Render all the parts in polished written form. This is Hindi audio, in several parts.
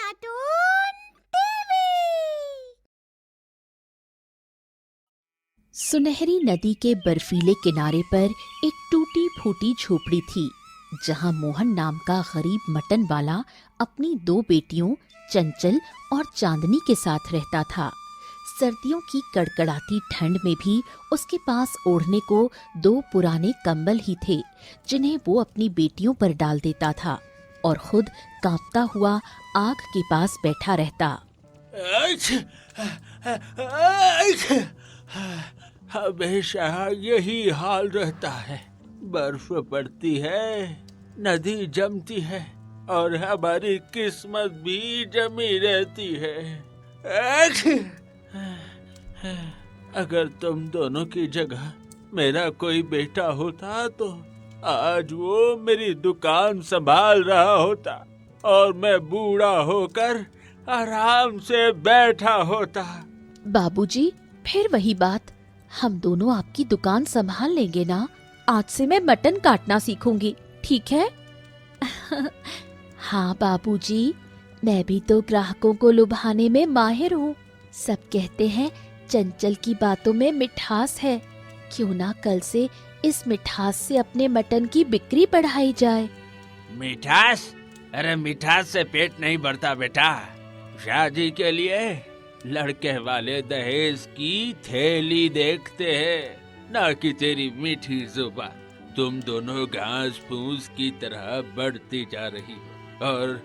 Cartoon TV. सुनहरी नदी के बर्फीले किनारे पर एक टूटी फूटी झोपड़ी थी, जहां मोहन नाम का गरीब मटन वाला अपनी 2 बेटियों चंचल और चांदनी के साथ रहता था। सर्दियों की कड़कड़ाती ठंड में भी उसके पास ओढ़ने को 2 पुराने कंबल ही थे, जिन्हें वो अपनी बेटियों पर डाल देता था और खुद कांपता हुआ आग के पास बैठा रहता। हमेशा यही हाल रहता है। बर्फ पड़ती है, नदी जमती है और हमारी किस्मत भी जमी रहती है। अगर तुम दोनों की जगह मेरा कोई बेटा होता तो आज वो मेरी दुकान संभाल रहा होता और मैं बूढ़ा होकर आराम से बैठा होता। बाबूजी, फिर वही बात, हम दोनों आपकी दुकान संभाल लेंगे ना। आज से मैं मटन काटना सीखूंगी, ठीक है? हाँ बाबूजी, मैं भी तो ग्राहकों को लुभाने में माहिर हूँ। सब कहते हैं चंचल की बातों में मिठास है, क्यों ना कल से इस मिठास से अपने मटन की बिक्री बढ़ाई जाए। मिठास? अरे मिठास से पेट नहीं भरता बेटा। शादी के लिए लड़के वाले दहेज की थैली देखते हैं, ना कि तेरी मीठी जुबान। तुम दोनों घास फूस की तरह बढ़ती जा रही हो और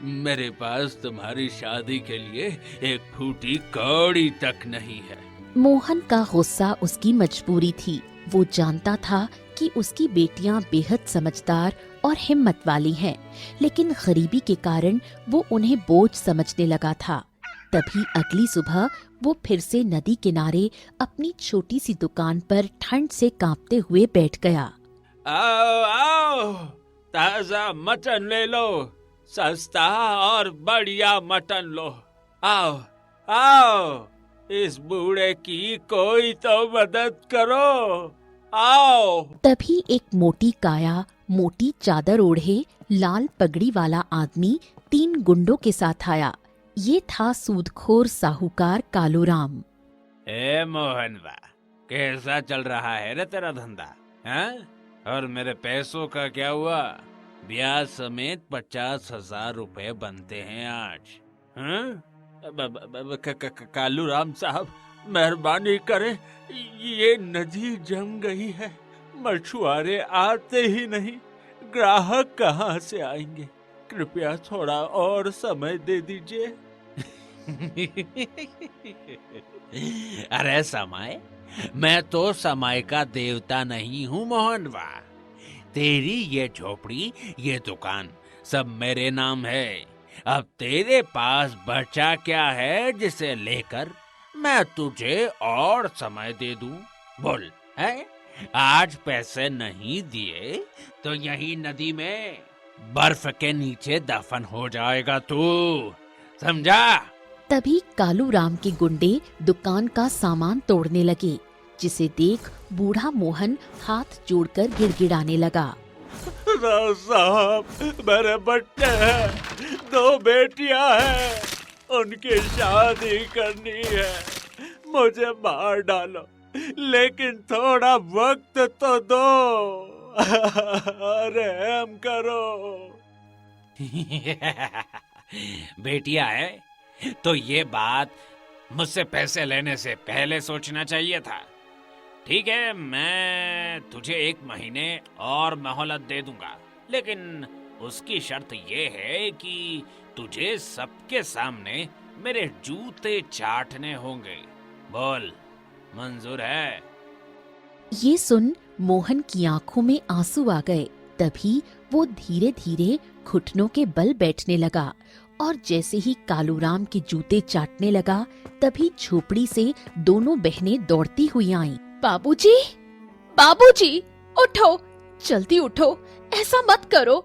मेरे पास तुम्हारी शादी के लिए एक फूटी कौड़ी तक नहीं है। मोहन का गुस्सा उसकी मजबूरी थी। वो जानता था कि उसकी बेटियां बेहद समझदार और हिम्मत वाली हैं, लेकिन गरीबी के कारण वो उन्हें बोझ समझने लगा था। तभी अगली सुबह वो फिर से नदी किनारे अपनी छोटी सी दुकान पर ठंड से कांपते हुए बैठ गया। आओ आओ, ताजा मटन ले लो, सस्ता और बढ़िया मटन लो। आओ आओ, इस बूढ़े की कोई तो मदद करो, आओ। तभी एक मोटी काया, मोटी चादर ओढ़े, लाल पगड़ी वाला आदमी 3 गुंडों के साथ आया। ये था सूदखोर साहूकार कालूराम। ए मोहनवा, कैसा चल रहा है रे तेरा धंधा? हैं? और मेरे पैसों का क्या हुआ? ब्याज समेत 50,000 रुपए बनते हैं आज। हैं? कालूराम साहब, मेहरबानी करें, ये नदी जम गई है, मछुआरे आते ही नहीं, ग्राहक कहाँ से आएंगे? कृपया थोड़ा और समय दे दीजिए। अरे समय? मैं तो समय का देवता नहीं हूँ मोहनवा। तेरी ये झोपड़ी, ये दुकान सब मेरे नाम है। अब तेरे पास बचा क्या है जिसे लेकर मैं तुझे और समय दे दूं? बोल, है? आज पैसे नहीं दिए तो यही नदी में बर्फ के नीचे दफन हो जाएगा तू, समझा? तभी कालूराम के गुंडे दुकान का सामान तोड़ने लगे, जिसे देख बूढ़ा मोहन हाथ जोड़कर गिड़गिड़ाने लगा। साहब, मेरे बच्चे हैं, 2 बेटियां हैं, उनकी शादी करनी है, मुझे मार डालो, लेकिन थोड़ा वक्त तो दो, रहम करो। बेटियां है तो ये बात मुझसे पैसे लेने से पहले सोचना चाहिए था। ठीक है, मैं तुझे 1 महीने और मोहलत दे दूंगा, लेकिन उसकी शर्त ये है कि तुझे सबके सामने मेरे जूते चाटने होंगे। बोल, मंजूर है? ये सुन मोहन की आंखों में आंसू आ गए। तभी वो धीरे धीरे घुटनों के बल बैठने लगा और जैसे ही कालूराम के जूते चाटने लगा, तभी झोपड़ी से दोनों बहनें दौड़ती हुई आईं। बाबूजी, बाबूजी, उठो, जल्दी उठो, ऐसा मत करो।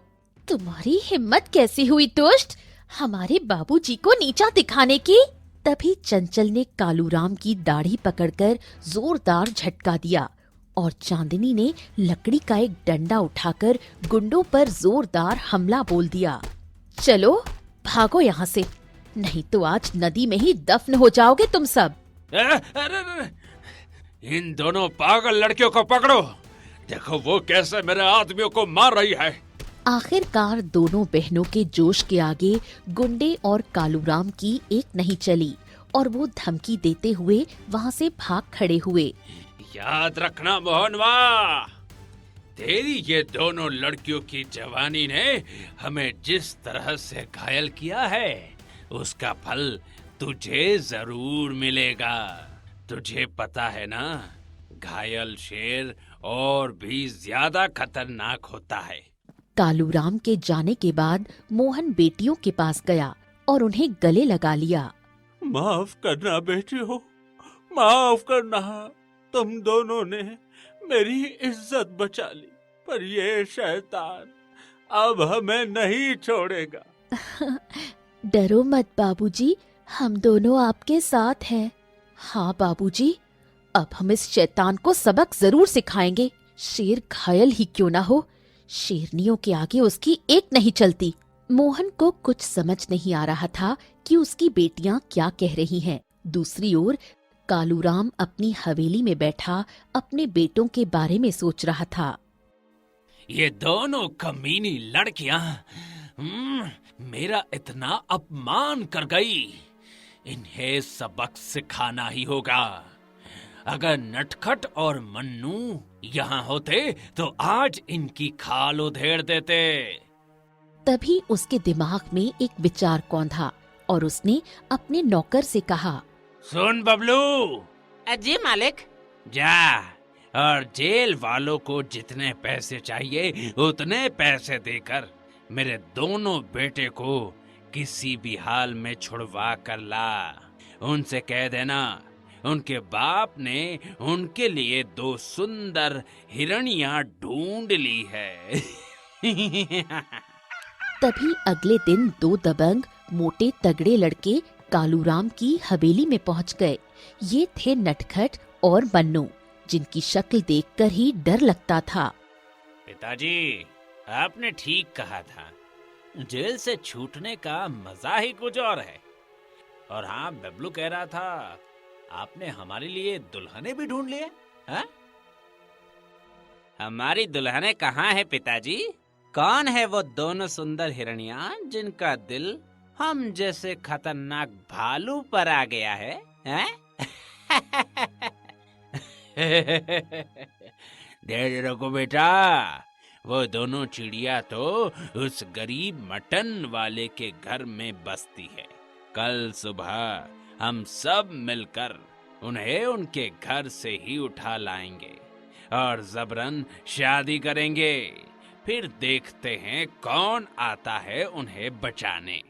तुम्हारी हिम्मत कैसी हुई दुष्ट, हमारे बाबूजी को नीचा दिखाने की? तभी चंचल ने कालूराम की दाढ़ी पकड़कर जोरदार झटका दिया और चांदनी ने लकड़ी का एक डंडा उठाकर गुंडों पर जोरदार हमला बोल दिया। चलो भागो यहाँ से, नहीं तो आज नदी में ही दफन हो जाओगे तुम सब। अरे, इन दोनों पागल लड़कियों को पकड़ो। देखो वो कैसे मेरे आदमियों को मार रही है। आखिरकार दोनों बहनों के जोश के आगे गुंडे और कालूराम की एक नहीं चली और वो धमकी देते हुए वहाँ से भाग खड़े हुए। याद रखना मोहनवा, तेरी ये दोनों लड़कियों की जवानी ने हमें जिस तरह से घायल किया है उसका फल तुझे जरूर मिलेगा। तुझे पता है ना, घायल शेर और भी ज्यादा खतरनाक होता है। कालूराम के जाने के बाद मोहन बेटियों के पास गया और उन्हें गले लगा लिया। माफ करना बेटियों, माफ करना। तुम दोनों ने मेरी इज्जत बचा ली, पर ये शैतान अब हमें नहीं छोड़ेगा। डरो मत बाबूजी, हम दोनों आपके साथ हैं। हाँ बाबूजी, अब हम इस शैतान को सबक जरूर सिखाएंगे। शेर घायल ही क्यों ना हो, शेरनियों के आगे उसकी एक नहीं चलती। मोहन को कुछ समझ नहीं आ रहा था कि उसकी बेटियां क्या कह रही हैं। दूसरी ओर कालूराम अपनी हवेली में बैठा अपने बेटों के बारे में सोच रहा था। ये दोनों कमीनी लड़कियां मेरा इतना अपमान कर गई। इन्हें सबक सिखाना ही होगा। अगर नटखट और मन्नू यहाँ होते तो आज इनकी खाल उधेड़ देते। तभी उसके दिमाग में एक विचार कौंधा और उसने अपने नौकर से कहा, सुन बबलू, जी मालिक। जा और जेल वालों को जितने पैसे चाहिए उतने पैसे देकर मेरे दोनों बेटे को किसी भी हाल में छुड़वा कर ला। उनसे कह देना उनके बाप ने उनके लिए 2 सुंदर हिरणियां ढूंढ ली है। तभी अगले दिन 2 दबंग मोटे तगड़े लड़के कालूराम की हवेली में पहुंच गए। ये थे नटखट और मन्नू, जिनकी शक्ल देखकर ही डर लगता था। पिताजी, आपने ठीक कहा था, जेल से छूटने का मजा ही कुछ और है। और हाँ, बबलू कह रहा था आपने हमारे लिए दुल्हने भी ढूंढ लिए हैं? हमारी दुल्हने कहाँ है पिताजी? कौन है वो दोनों सुंदर हिरणियां जिनका दिल हम जैसे खतरनाक भालू पर आ गया है, हैं? धैर्य रखो बेटा, वो दोनों चिड़िया तो उस गरीब मटन वाले के घर में बसती है। कल सुबह हम सब मिलकर उन्हें उनके घर से ही उठा लाएंगे और जबरन शादी करेंगे। फिर देखते हैं कौन आता है उन्हें बचाने।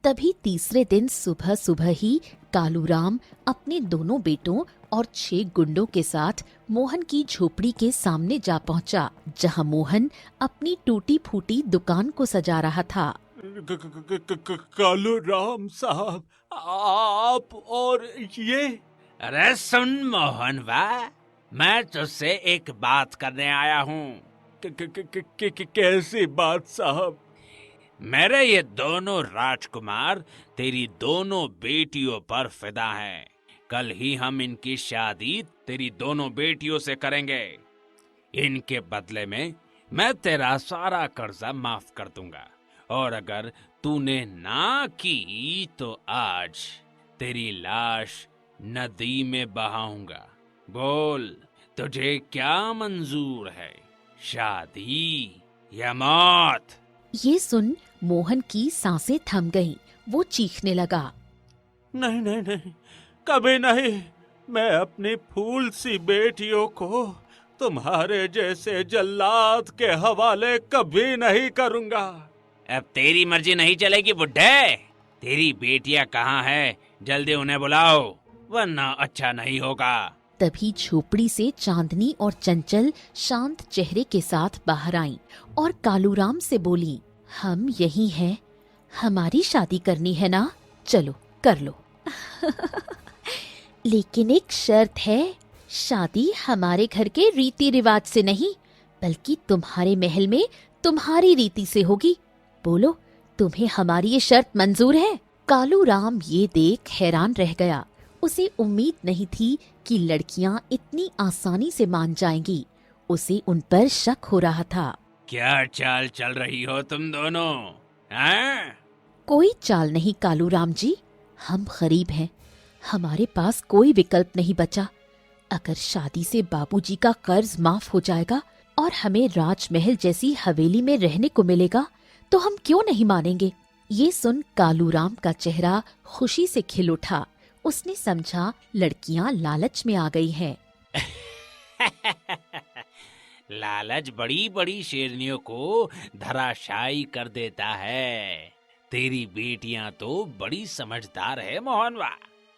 तभी तीसरे दिन सुबह सुबह ही कालूराम अपने दोनों बेटों और 6 गुंडों के साथ मोहन की झोपड़ी के सामने जा पहुंचा, जहां मोहन अपनी टूटी फूटी दुकान को सजा रहा था। कालूराम साहब, आप और ये? अरे सुन मोहन, वाह, मैं तुझसे एक बात करने आया हूँ। कैसी बात साहब? मेरे ये दोनों राजकुमार तेरी दोनों बेटियों पर फिदा हैं। कल ही हम इनकी शादी तेरी दोनों बेटियों से करेंगे। इनके बदले में मैं तेरा सारा कर्जा माफ कर दूंगा, और अगर तूने ना की तो आज तेरी लाश नदी में बहाऊंगा। बोल, तुझे क्या मंजूर है, शादी या मौत? ये सुन मोहन की सांसें थम गईं। वो चीखने लगा, नहीं नहीं नहीं, कभी नहीं। मैं अपनी फूल सी बेटियों को तुम्हारे जैसे जल्लाद के हवाले कभी नहीं करूंगा। अब तेरी मर्जी नहीं चलेगी बुड्ढे। तेरी बेटियां कहाँ है? जल्दी उन्हें बुलाओ, वरना अच्छा नहीं होगा। तभी झोपड़ी से चांदनी और चंचल शांत चेहरे के साथ बाहर आईं और कालूराम से बोली, हम यही हैं, हमारी शादी करनी है ना? चलो कर लो। लेकिन एक शर्त है, शादी हमारे घर के रीति रिवाज से नहीं, बल्कि तुम्हारे महल में तुम्हारी रीति से होगी। बोलो, तुम्हें हमारी ये शर्त मंजूर है? कालूराम ये देख हैरान रह गया। उसे उम्मीद नहीं थी कि लड़कियां इतनी आसानी से मान जाएंगी। उसे उन पर शक हो रहा था। क्या चाल चल रही हो तुम दोनों, हैं? कोई चाल नहीं कालूराम जी, हम गरीब हैं, हमारे पास कोई विकल्प नहीं बचा। अगर शादी से बाबूजी का कर्ज माफ हो जाएगा और हमें राजमहल जैसी हवेली में रहने को मिलेगा तो हम क्यों नहीं मानेंगे। ये सुन कालूराम का चेहरा खुशी से खिल उठा। उसने समझा लड़कियां लालच में आ गई हैं। लालच बड़ी बड़ी शेरनियों को धराशायी कर देता है। तेरी बेटियां तो बड़ी समझदार है मोहनवा।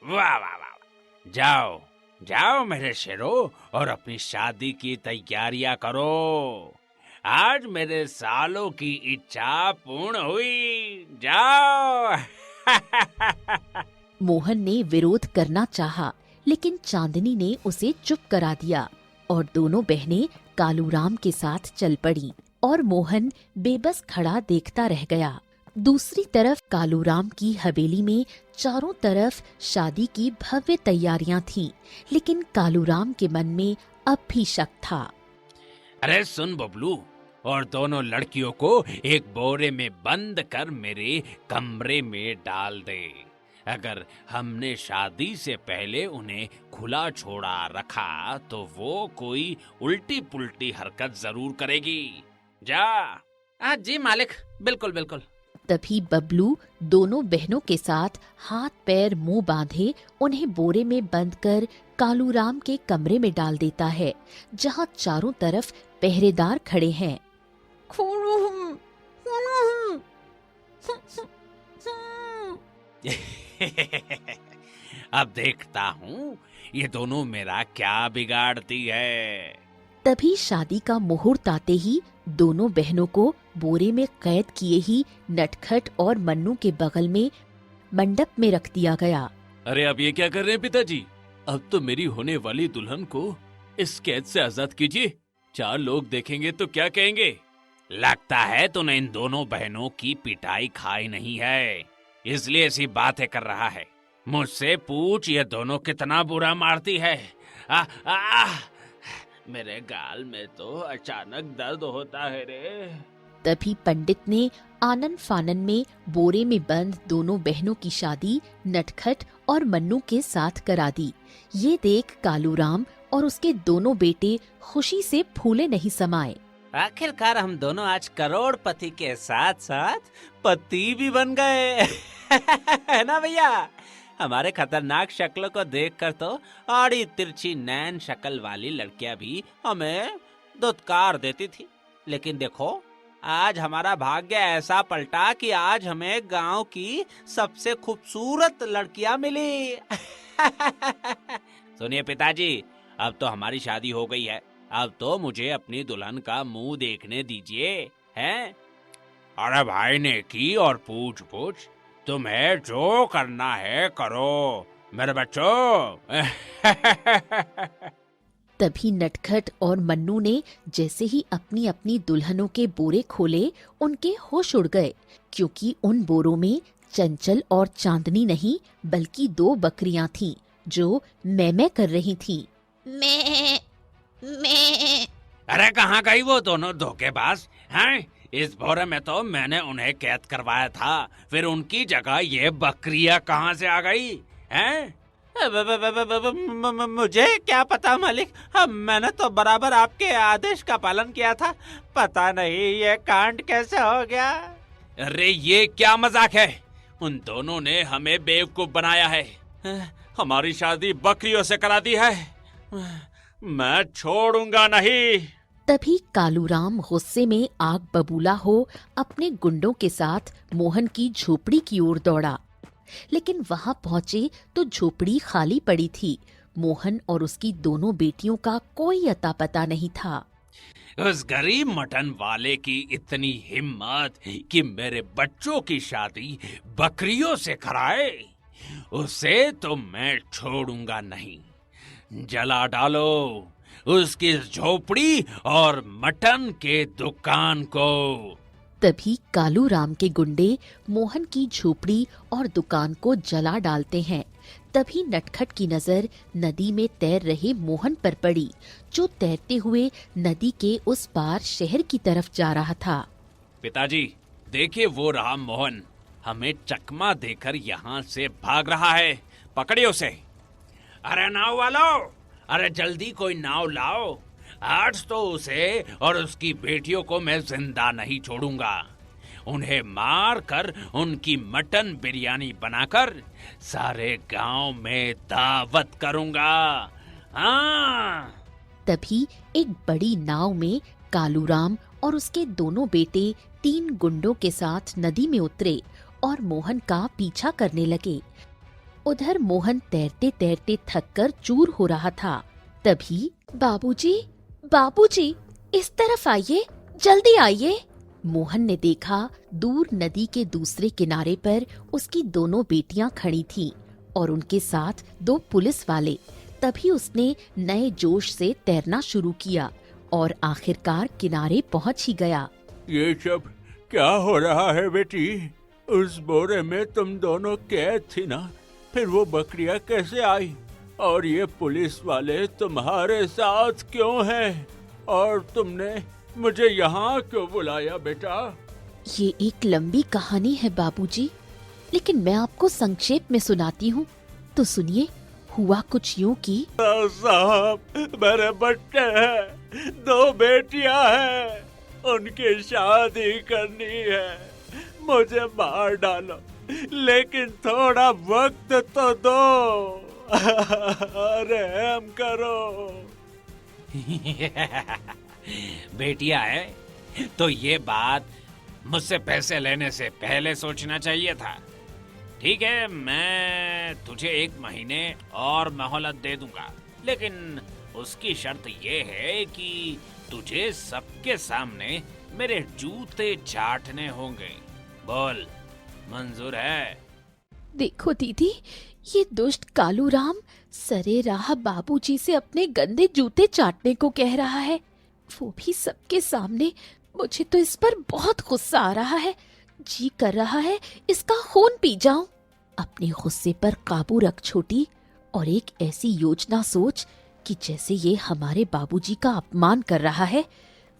वाह वाह वाह। जाओ जाओ मेरे शेरों और अपनी शादी की तैयारियां करो। आज मेरे सालों की इच्छा पूर्ण हुई। जाओ। मोहन ने विरोध करना चाहा, लेकिन चांदनी ने उसे चुप करा दिया और दोनों बहनें कालूराम के साथ चल पड़ी और मोहन बेबस खड़ा देखता रह गया। दूसरी तरफ कालूराम की हवेली में चारों तरफ शादी की भव्य तैयारियां थीं, लेकिन कालूराम के मन में अब भी शक था। अरे सुन बबलू, और दोनों लड़कियों को एक बोरे में बंद कर मेरे कमरे में डाल दे। अगर हमने शादी से पहले उन्हें खुला छोड़ा रखा तो वो कोई उल्टी पुल्टी हरकत जरूर करेगी। जा। हाँ जी मालिक, बिल्कुल बिल्कुल। तभी बबलू दोनों बहनों के साथ हाथ पैर मुंह बांधे उन्हें बोरे में बंद कर कालूराम के कमरे में डाल देता है, जहां चारों तरफ पहरेदार खड़े हैं। अब देखता हूँ ये दोनों मेरा क्या बिगाड़ती है। तभी शादी का मुहूर्त आते ही दोनों बहनों को बोरे में कैद किए ही नटखट और मन्नू के बगल में मंडप में रख दिया गया। अरे अब ये क्या कर रहे हैं पिताजी? अब तो मेरी होने वाली दुल्हन को इस कैद से आजाद कीजिए। 4 लोग देखेंगे तो क्या कहेंगे? लगता है तूने इन दोनों बहनों की पिटाई खाई नहीं है, इसलिए ऐसी बातें कर रहा है। मुझसे पूछ ये दोनों कितना बुरा मारती है। आ, आ, मेरे गाल में तो अचानक दर्द होता है रे। तभी पंडित ने आनन फानन में बोरे में बंद दोनों बहनों की शादी नटखट और मन्नू के साथ करा दी। ये देख कालूराम और उसके दोनों बेटे खुशी से फूले नहीं समाये। आखिरकार हम दोनों आज करोड़पति के साथ साथ पति भी बन गए। है ना भैया? हमारे खतरनाक शक्ल को देखकर तो आड़ी तिरछी नैन शक्ल वाली लड़कियां भी हमें दुत्कार देती थी, लेकिन देखो आज हमारा भाग्य ऐसा पलटा कि आज हमें गांव की सबसे खूबसूरत लड़कियां मिली। सुनिए पिताजी, अब तो हमारी शादी हो गई है, अब तो मुझे अपनी दुल्हन का मुंह देखने दीजिए, हैं? अरे भाई ने की और पूछ पूछ, तुम्हें जो करना है करो मेरे बच्चों। तभी नटखट और मन्नू ने जैसे ही अपनी अपनी दुल्हनों के बोरे खोले, उनके होश उड़ गए, क्योंकि उन बोरों में चंचल और चांदनी नहीं बल्कि 2 बकरियां थीं, जो मैं कर रही थीं। मैं अरे कहाँ गई वो दोनों धोखेबाज हैं? इस बोरे में तो मैंने उन्हें कैद करवाया था, फिर उनकी जगह ये बकरियां कहाँ से आ गई हैं? मुझे क्या पता मालिक, मैंने तो बराबर आपके आदेश का पालन किया था, पता नहीं ये कांड कैसे हो गया। अरे ये क्या मजाक है? उन दोनों ने हमें बेवकूफ बनाया है, हमारी शादी बकरियों से करा दी है, मैं छोड़ूंगा नहीं। तभी कालूराम गुस्से में आग बबूला हो अपने गुंडों के साथ मोहन की झोपड़ी की ओर दौड़ा, लेकिन वहां पहुंचे तो झोपड़ी खाली पड़ी थी। मोहन और उसकी दोनों बेटियों का कोई अता पता नहीं था। उस गरीब मटन वाले की इतनी हिम्मत कि मेरे बच्चों की शादी बकरियों से कराए, उसे तो मैं छोड़ूंगा नहीं। जला डालो उसकी झोपड़ी और मटन के दुकान को। तभी कालू राम के गुंडे मोहन की झोपड़ी और दुकान को जला डालते हैं। तभी नटखट की नजर नदी में तैर रहे मोहन पर पड़ी, जो तैरते हुए नदी के उस पार शहर की तरफ जा रहा था। पिताजी, देखिए वो रहा मोहन, हमें चकमा देकर यहाँ से भाग रहा है। पकड़िए उसे। अरे नाव वालों, अरे जल्दी कोई नाव लाओ। आज तो उसे और उसकी बेटियों को मैं जिंदा नहीं छोड़ूंगा। उन्हें मार कर उनकी मटन बिरयानी बनाकर सारे गांव में दावत करूंगा। हाँ। तभी एक बड़ी नाव में कालूराम और उसके दोनों बेटे 3 गुंडों के साथ नदी में उतरे और मोहन का पीछा करने लगे। उधर मोहन तैरते तैरते थककर चूर हो रहा था। तभी बाबूजी, बाबूजी, इस तरफ आइए, जल्दी आइए। मोहन ने देखा दूर नदी के दूसरे किनारे पर उसकी दोनों बेटियां खड़ी थीं और उनके साथ 2 पुलिस वाले। तभी उसने नए जोश से तैरना शुरू किया और आखिरकार किनारे पहुंच ही गया। ये सब क्या हो रहा है बेटी? उस बोरे में तुम दोनों कैद थी ना, फिर वो बकरियां कैसे आई? और ये पुलिस वाले तुम्हारे साथ क्यों हैं? और तुमने मुझे यहाँ क्यों बुलाया बेटा? ये एक लंबी कहानी है बाबूजी, लेकिन मैं आपको संक्षेप में सुनाती हूँ, तो सुनिए। हुआ कुछ यूं कि साहब, मेरे बच्चे हैं, 2 बेटियां हैं, उनकी शादी करनी है। मुझे मार डालो, लेकिन थोड़ा वक्त तो दो। रहम करो। बेटिया है तो ये बात मुझसे पैसे लेने से पहले सोचना चाहिए था। ठीक है, मैं तुझे 1 महीने और मोहलत दे दूंगा, लेकिन उसकी शर्त ये है कि तुझे सबके सामने मेरे जूते चाटने होंगे। बोल, मंजूर है? देखो दीदी, ये दुष्ट कालूराम सरे राह बाबूजी से अपने गंदे जूते चाटने को कह रहा है, वो भी सबके सामने। मुझे तो इस पर बहुत गुस्सा आ रहा है, जी कर रहा है इसका खून पी जाऊं। अपने गुस्से पर काबू रख छोटी, और एक ऐसी योजना सोच कि जैसे ये हमारे बाबूजी का अपमान कर रहा है,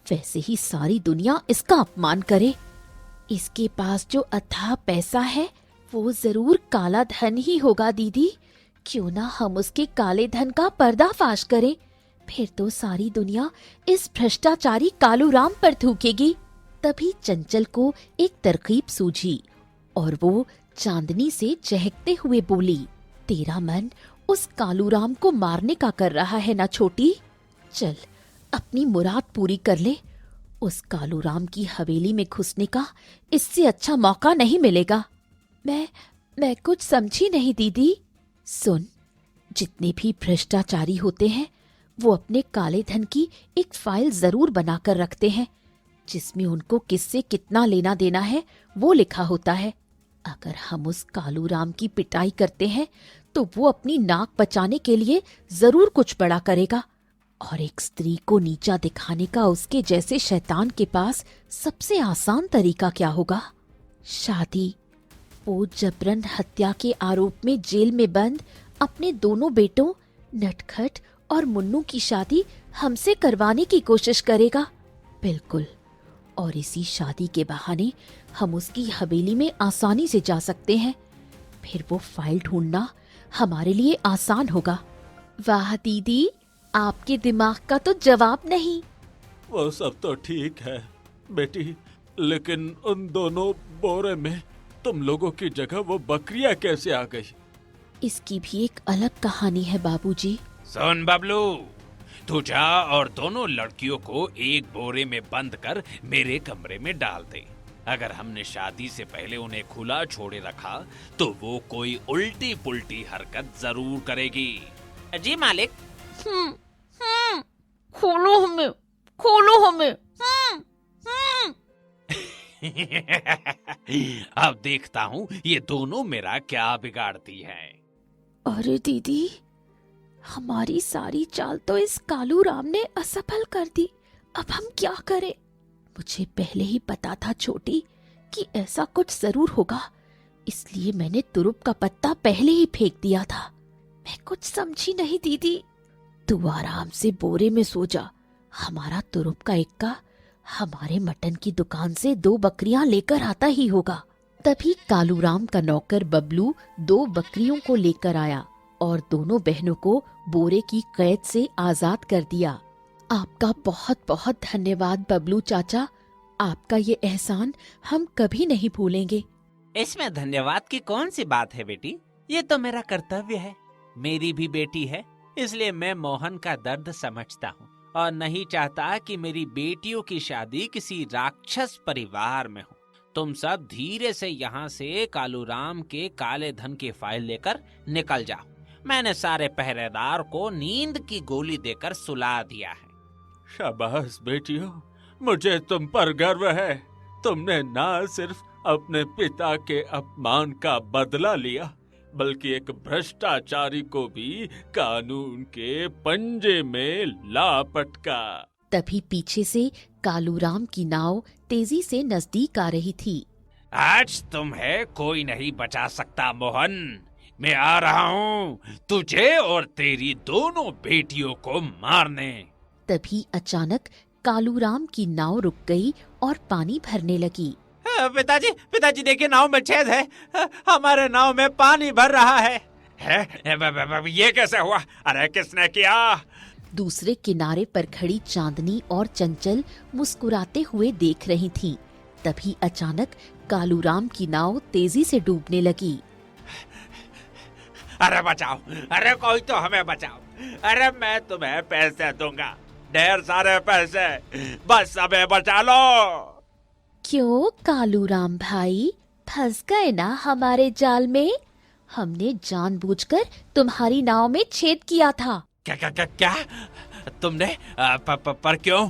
वैसे ही सारी दुनिया इसका अपमान करे। इसके पास जो अथाह पैसा है वो जरूर काला धन ही होगा दीदी। क्यों ना हम उसके काले धन का पर्दाफाश करें, फिर तो सारी दुनिया इस भ्रष्टाचारी कालूराम पर थूकेगी। तभी चंचल को एक तरकीब सूझी और वो चांदनी से चहकते हुए बोली, तेरा मन उस कालूराम को मारने का कर रहा है ना छोटी? चल अपनी मुराद पूरी कर ले। उस कालूराम की हवेली में घुसने का इससे अच्छा मौका नहीं मिलेगा। मैं कुछ समझी नहीं दीदी। सुन, जितने भी भ्रष्टाचारी होते हैं वो अपने काले धन की एक फाइल जरूर बनाकर रखते हैं, जिसमें उनको किससे कितना लेना देना है वो लिखा होता है। अगर हम उस कालूराम की पिटाई करते हैं तो वो अपनी नाक बचाने के लिए जरूर कुछ बड़ा करेगा, और एक स्त्री को नीचा दिखाने का उसके जैसे शैतान के पास सबसे आसान तरीका क्या होगा? शादी। वो जबरन हत्या के आरोप में जेल में बंद अपने दोनों बेटों नटखट और मुन्नू की शादी हमसे करवाने की कोशिश करेगा। बिल्कुल, और इसी शादी के बहाने हम उसकी हवेली में आसानी से जा सकते हैं। फिर वो फाइल ढूंढना हमारे लिए आसान होगा। वाह दीदी, आपके दिमाग का तो जवाब नहीं। वो सब तो ठीक है बेटी, लेकिन उन दोनों बोरे में तुम लोगों की जगह वो बकरियां कैसे आ गई? इसकी भी एक अलग कहानी है बाबूजी। सुन बबलू, तू जा और दोनों लड़कियों को एक बोरे में बंद कर मेरे कमरे में डाल दे। अगर हमने शादी से पहले उन्हें खुला छोड़े रखा तो वो कोई उल्टी पुल्टी हरकत जरूर करेगी। जी मालिक। खोलो हमें, खोलो हमें। अब देखता हूँ ये दोनों मेरा क्या बिगाड़ती है। अरे दीदी, हमारी सारी चाल तो इस कालूराम ने असफल कर दी। अब हम क्या करें? मुझे पहले ही पता था छोटी कि ऐसा कुछ जरूर होगा, इसलिए मैंने तुरुप का पत्ता पहले ही फेंक दिया था। मैं कुछ समझी नहीं दीदी। तू आराम से बोरे में सो जा। हमारा तुरुप का इक्का हमारे मटन की दुकान से 2 बकरियां लेकर आता ही होगा। तभी कालूराम का नौकर बबलू 2 बकरियों को लेकर आया और दोनों बहनों को बोरे की कैद से आजाद कर दिया। आपका बहुत बहुत धन्यवाद बबलू चाचा। आपका ये एहसान हम कभी नहीं भूलेंगे। इसमें धन्यवाद की कौन सी बात है बेटी, ये तो मेरा कर्तव्य है। मेरी भी बेटी है, इसलिए मैं मोहन का दर्द समझता हूँ और नहीं चाहता कि मेरी बेटियों की शादी किसी राक्षस परिवार में हो। तुम सब धीरे से यहाँ से कालूराम के काले धन की फाइल लेकर निकल जाओ। मैंने सारे पहरेदार को नींद की गोली देकर सुला दिया है। शाबाश बेटियों, मुझे तुम पर गर्व है। तुमने ना सिर्फ अपने पिता के अपमान का बदला लिया, बल्कि एक भ्रष्टाचारी को भी कानून के पंजे में लापटका। तभी पीछे से कालूराम की नाव तेजी से नजदीक आ रही थी। आज तुम्हें कोई नहीं बचा सकता मोहन। मैं आ रहा हूँ तुझे और तेरी दोनों बेटियों को मारने। तभी अचानक कालूराम की नाव रुक गई और पानी भरने लगी। पिताजी, पिताजी देखिए, नाव में छेद है। हमारे नाव में पानी भर रहा है। ये कैसे हुआ? अरे किसने किया? दूसरे किनारे पर खड़ी चांदनी और चंचल मुस्कुराते हुए देख रही थीं। तभी अचानक कालूराम की नाव तेजी से डूबने लगी। अरे बचाओ, अरे कोई तो हमें बचाओ। अरे मैं तुम्हें पैसे दूंगा, ढेर सारे पैसे, बस हमें बचा लो। क्यों कालूराम भाई, फंस गए ना हमारे जाल में? हमने जानबूझकर तुम्हारी नाव में छेद किया था। क्या क्या क्या क्या? तुमने पर क्यों?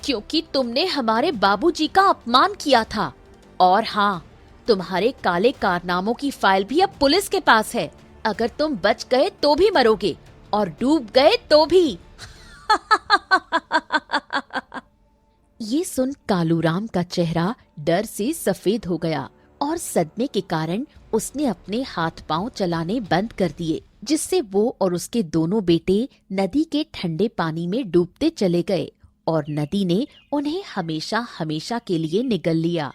क्योंकि तुमने हमारे बाबूजी का अपमान किया था। और हाँ, तुम्हारे काले कारनामों की फाइल भी अब पुलिस के पास है। अगर तुम बच गए तो भी मरोगे और डूब गए तो भी। ये सुन कालूराम का चेहरा डर से सफेद हो गया और सदमे के कारण उसने अपने हाथ पांव चलाने बंद कर दिए, जिससे वो और उसके दोनों बेटे नदी के ठंडे पानी में डूबते चले गए और नदी ने उन्हें हमेशा हमेशा के लिए निगल लिया।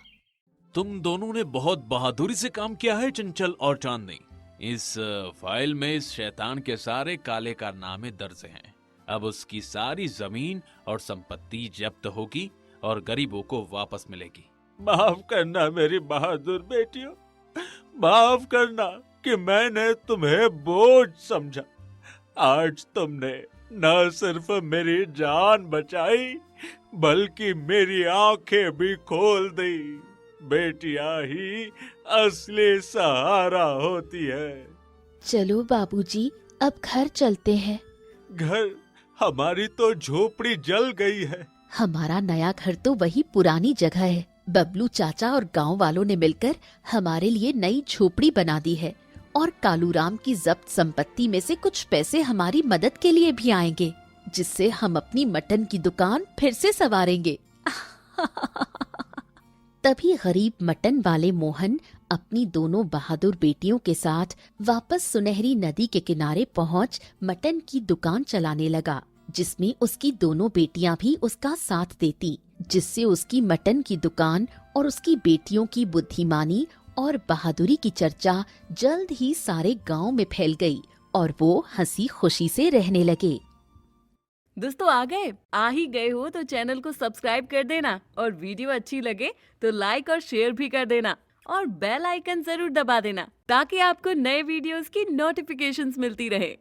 तुम दोनों ने बहुत बहादुरी से काम किया है चंचल और चांदनी। इस फाइल में इस शैतान के सारे काले कारनामे दर्ज हैं। अब उसकी सारी जमीन और संपत्ति जब्त होगी और गरीबों को वापस मिलेगी। माफ करना मेरी बहादुर बेटियों, माफ करना कि मैंने तुम्हें बोझ समझा। आज तुमने न सिर्फ मेरी जान बचाई, बल्कि मेरी आंखें भी खोल दी। बेटियां ही असली सहारा होती है। चलो बाबूजी, अब घर चलते हैं। घर? हमारी तो झोपड़ी जल गई है। हमारा नया घर तो वही पुरानी जगह है। बबलू चाचा और गांव वालों ने मिलकर हमारे लिए नई झोपड़ी बना दी है और कालूराम की जब्त संपत्ति में से कुछ पैसे हमारी मदद के लिए भी आएंगे, जिससे हम अपनी मटन की दुकान फिर से संवारेंगे। तभी गरीब मटन वाले मोहन अपनी दोनों बहादुर बेटियों के साथ वापस सुनहरी नदी के किनारे पहुंच मटन की दुकान चलाने लगा, जिसमें उसकी दोनों बेटियां भी उसका साथ देती, जिससे उसकी मटन की दुकान और उसकी बेटियों की बुद्धिमानी और बहादुरी की चर्चा जल्द ही सारे गांव में फैल गई और वो हंसी खुशी से रहने लगे। दोस्तों आ ही गए हो तो चैनल को सब्सक्राइब कर देना और वीडियो अच्छी लगे तो लाइक और शेयर भी कर देना और बेल आइकन जरूर दबा देना ताकि आपको नए वीडियोस की नोटिफिकेशंस मिलती रहे।